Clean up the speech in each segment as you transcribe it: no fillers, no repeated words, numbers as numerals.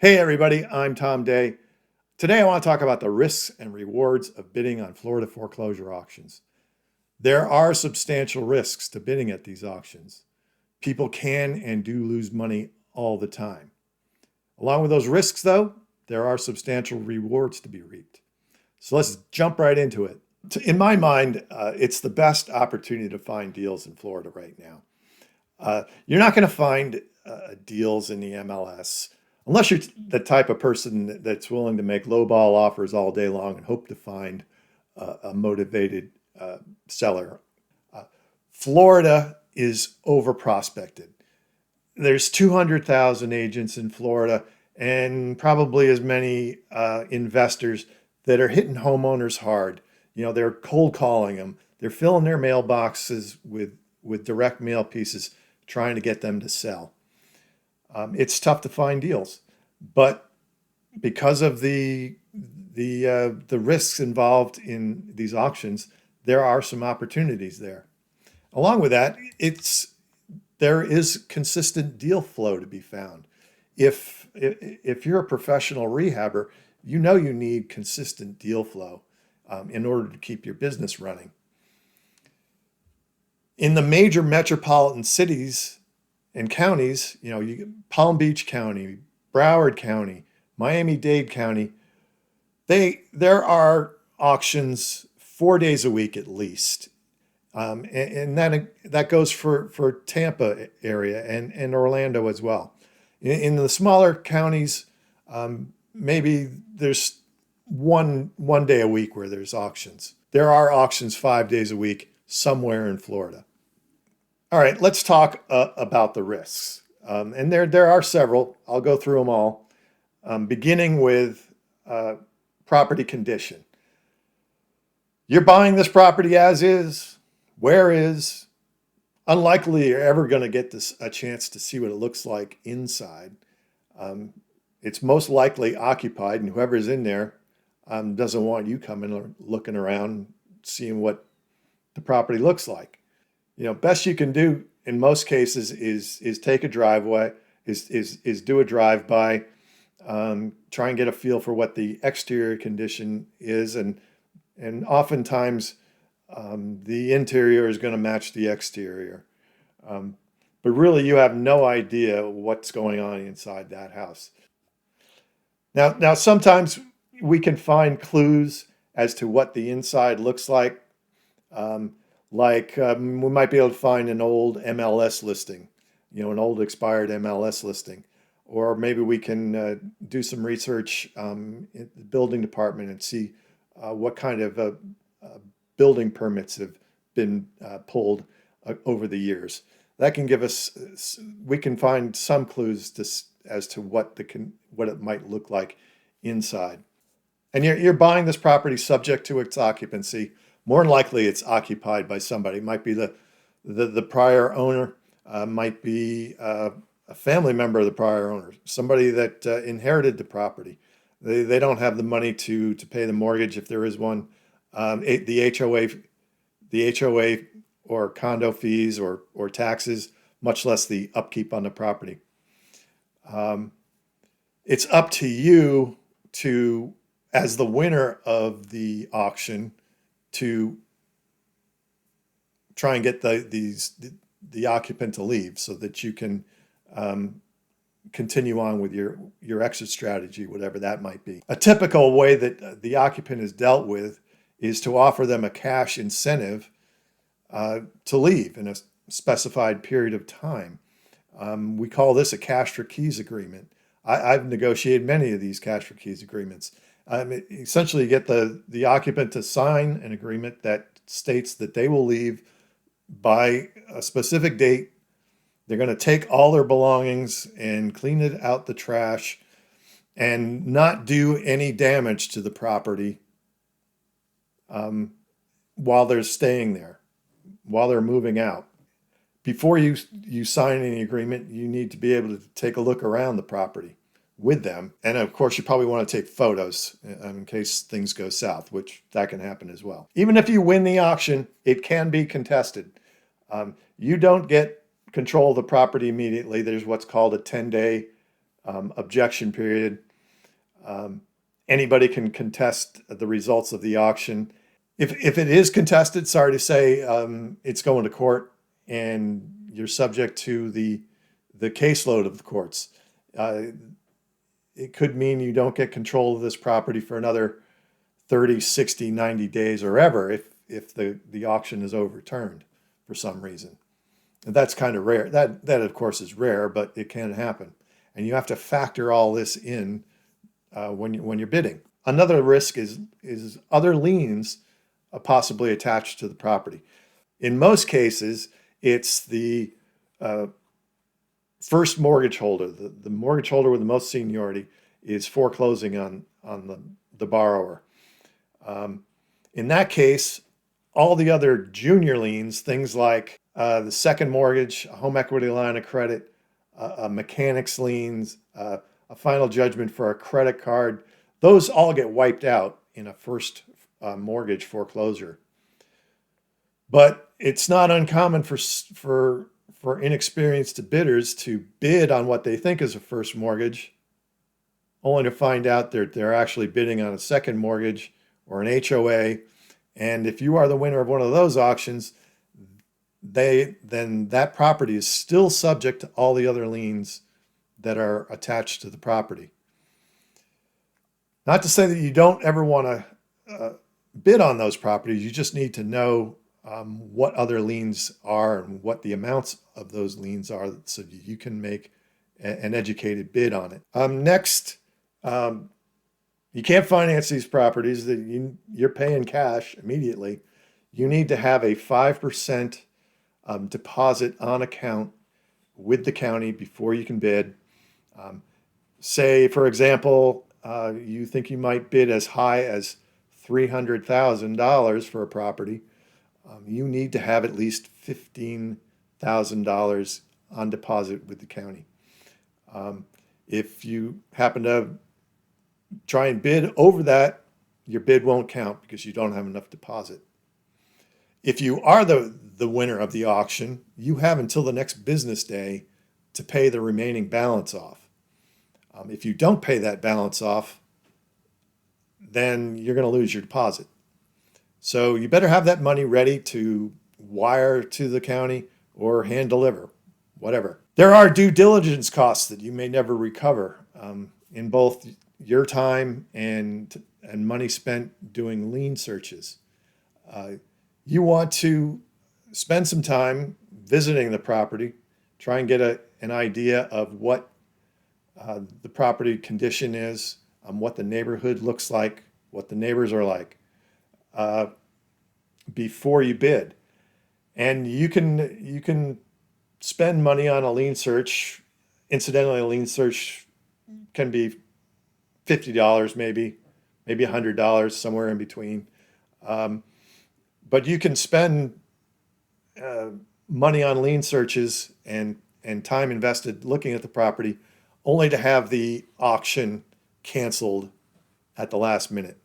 Hey everybody, I'm Tom Day. Today I want to talk about the risks and rewards of bidding on Florida foreclosure auctions. There are substantial risks to bidding at these auctions. People can and do lose money all the time. Along with those risks, though, there are substantial rewards to be reaped. So let's jump right into it. In my mind, it's the best opportunity to find deals in Florida right now. You're not going to find deals in the MLS unless you're the type of person that's willing to make lowball offers all day long and hope to find a motivated seller. Uh, Florida is over prospected. There's 200,000 agents in Florida and probably as many investors that are hitting homeowners hard. You know, they're cold calling them. They're filling their mailboxes with direct mail pieces, trying to get them to sell. It's tough to find deals, but because of the risks involved in these auctions, there are some opportunities there. Along with that, there is consistent deal flow to be found. If you're a professional rehabber, you know you need consistent deal flow in order to keep your business running. In the major metropolitan cities and counties, Palm Beach County, Broward County, Miami-Dade County, there are auctions 4 days a week at least. And that goes for Tampa area and Orlando as well. In the smaller counties, maybe there's one day a week where there's auctions. There are auctions 5 days a week somewhere in Florida. All right, let's talk about the risks. And there are several. I'll go through them all, beginning with property condition. You're buying this property as is, where is. Unlikely you're ever going to get a chance to see what it looks like inside. It's most likely occupied, and whoever's in there doesn't want you coming or looking around, seeing what the property looks like. Best you can do in most cases is take a driveway, is do a drive-by, try and get a feel for what the exterior condition is, and oftentimes the interior is going to match the exterior. But really, you have no idea what's going on inside that house. Now sometimes we can find clues as to what the inside looks like. We might be able to find an old MLS listing, an old expired MLS listing. Or maybe we can do some research in the building department and see what kind of building permits have been pulled over the years. That can give us, we can find some clues as to what it might look like inside. And you're buying this property subject to its occupancy. More than likely, it's occupied by somebody. It might be the prior owner, might be a family member of the prior owner, somebody that inherited the property. They don't have the money to pay the mortgage if there is one. The HOA or condo fees or taxes, much less the upkeep on the property. It's up to you to, as the winner of the auction, to try and get the occupant to leave so that you can continue on with your exit strategy, whatever that might be. A typical way that the occupant is dealt with is to offer them a cash incentive to leave in a specified period of time. We call this a cash for keys agreement. I've negotiated many of these cash for keys agreements. Essentially, you get the occupant to sign an agreement that states that they will leave by a specific date. They're going to take all their belongings and clean it out the trash and not do any damage to the property while they're staying there, while they're moving out. Before you sign any agreement, you need to be able to take a look around the property with them. And of course, you probably want to take photos in case things go south, which that can happen as well. Even if you win the auction, it can be contested. You don't get control of the property immediately. There's what's called a 10-day objection period. Anybody can contest the results of the auction. If it is contested, sorry to say, it's going to court, and you're subject to the caseload of the courts. Uh, it could mean you don't get control of this property for another 30, 60, 90 days or ever if the auction is overturned for some reason. And that's kind of rare. That of course is rare, but it can happen. And you have to factor all this in when you're bidding. Another risk is other liens possibly attached to the property. In most cases, it's the uh, first mortgage holder. The mortgage holder with the most seniority is foreclosing on the borrower. In that case, all the other junior liens, things like the second mortgage, a home equity line of credit, a mechanics liens, a final judgment for a credit card, those all get wiped out in a first mortgage foreclosure. But it's not uncommon for inexperienced bidders to bid on what they think is a first mortgage, only to find out they're actually bidding on a second mortgage or an HOA. And if you are the winner of one of those auctions, then that property is still subject to all the other liens that are attached to the property. Not to say that you don't ever want to bid on those properties. You just need to know what other liens are and what the amounts of those liens are so you can make an educated bid on it. Next, you can't finance these properties that you're paying cash immediately. You need to have a 5% deposit on account with the county before you can bid. Say, for example, you think you might bid as high as $300,000 for a property. You need to have at least $15,000 on deposit with the county. If you happen to try and bid over that, your bid won't count because you don't have enough deposit. If you are the winner of the auction, you have until the next business day to pay the remaining balance off. If you don't pay that balance off, then you're going to lose your deposit. So you better have that money ready to wire to the county or hand deliver, whatever. There are due diligence costs that you may never recover in both your time and money spent doing lien searches. You want to spend some time visiting the property, try and get an idea of what the property condition is, what the neighborhood looks like, what the neighbors are like, before you bid. And you can spend money on a lien search. Incidentally, a lien search can be $50 maybe $100, somewhere in between. But you can spend money on lien searches and time invested looking at the property only to have the auction canceled at the last minute.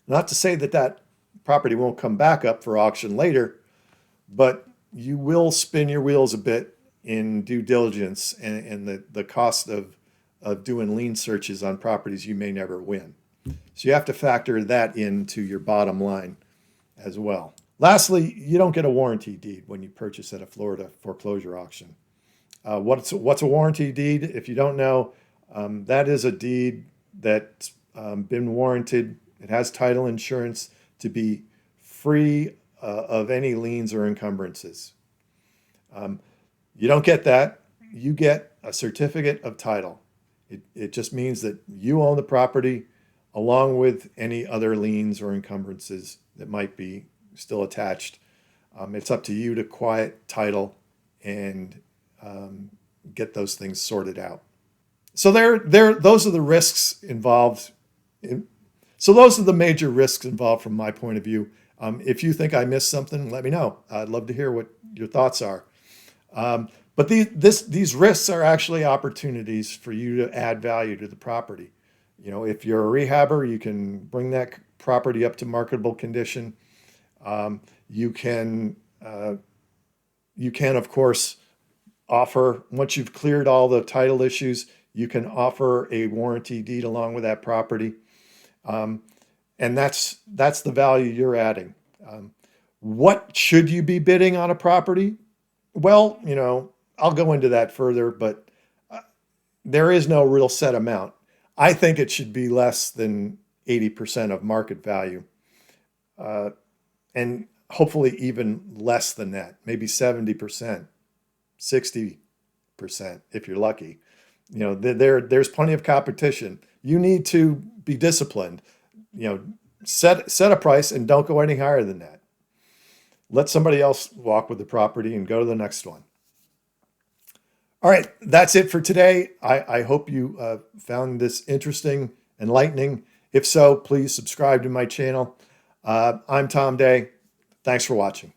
Not to say that property won't come back up for auction later, but you will spin your wheels a bit in due diligence and the cost of doing lien searches on properties you may never win. So you have to factor that into your bottom line as well. Lastly, you don't get a warranty deed when you purchase at a Florida foreclosure auction. What's a warranty deed? If you don't know, that is a deed that's been warranted. It has title insurance to be free of any liens or encumbrances. You don't get that. You get a certificate of title. It just means that you own the property along with any other liens or encumbrances that might be still attached. It's up to you to quiet title and get those things sorted out. So those are the risks involved. So those are the major risks involved from my point of view. If you think I missed something, let me know. I'd love to hear what your thoughts are. But these risks are actually opportunities for you to add value to the property. You know, if you're a rehabber, you can bring that property up to marketable condition. You can, of course, offer, once you've cleared all the title issues, you can offer a warranty deed along with that property. And that's the value you're adding. What should you be bidding on a property? Well, I'll go into that further, but there is no real set amount. I think it should be less than 80% of market value, and hopefully even less than that, maybe 70%, 60% if you're lucky. There's plenty of competition. You need to be disciplined. Set a price and don't go any higher than that. Let somebody else walk with the property and go to the next one. All right, that's it for today. I hope you found this interesting, enlightening. If so, please subscribe to my channel. I'm Tom Day. Thanks for watching.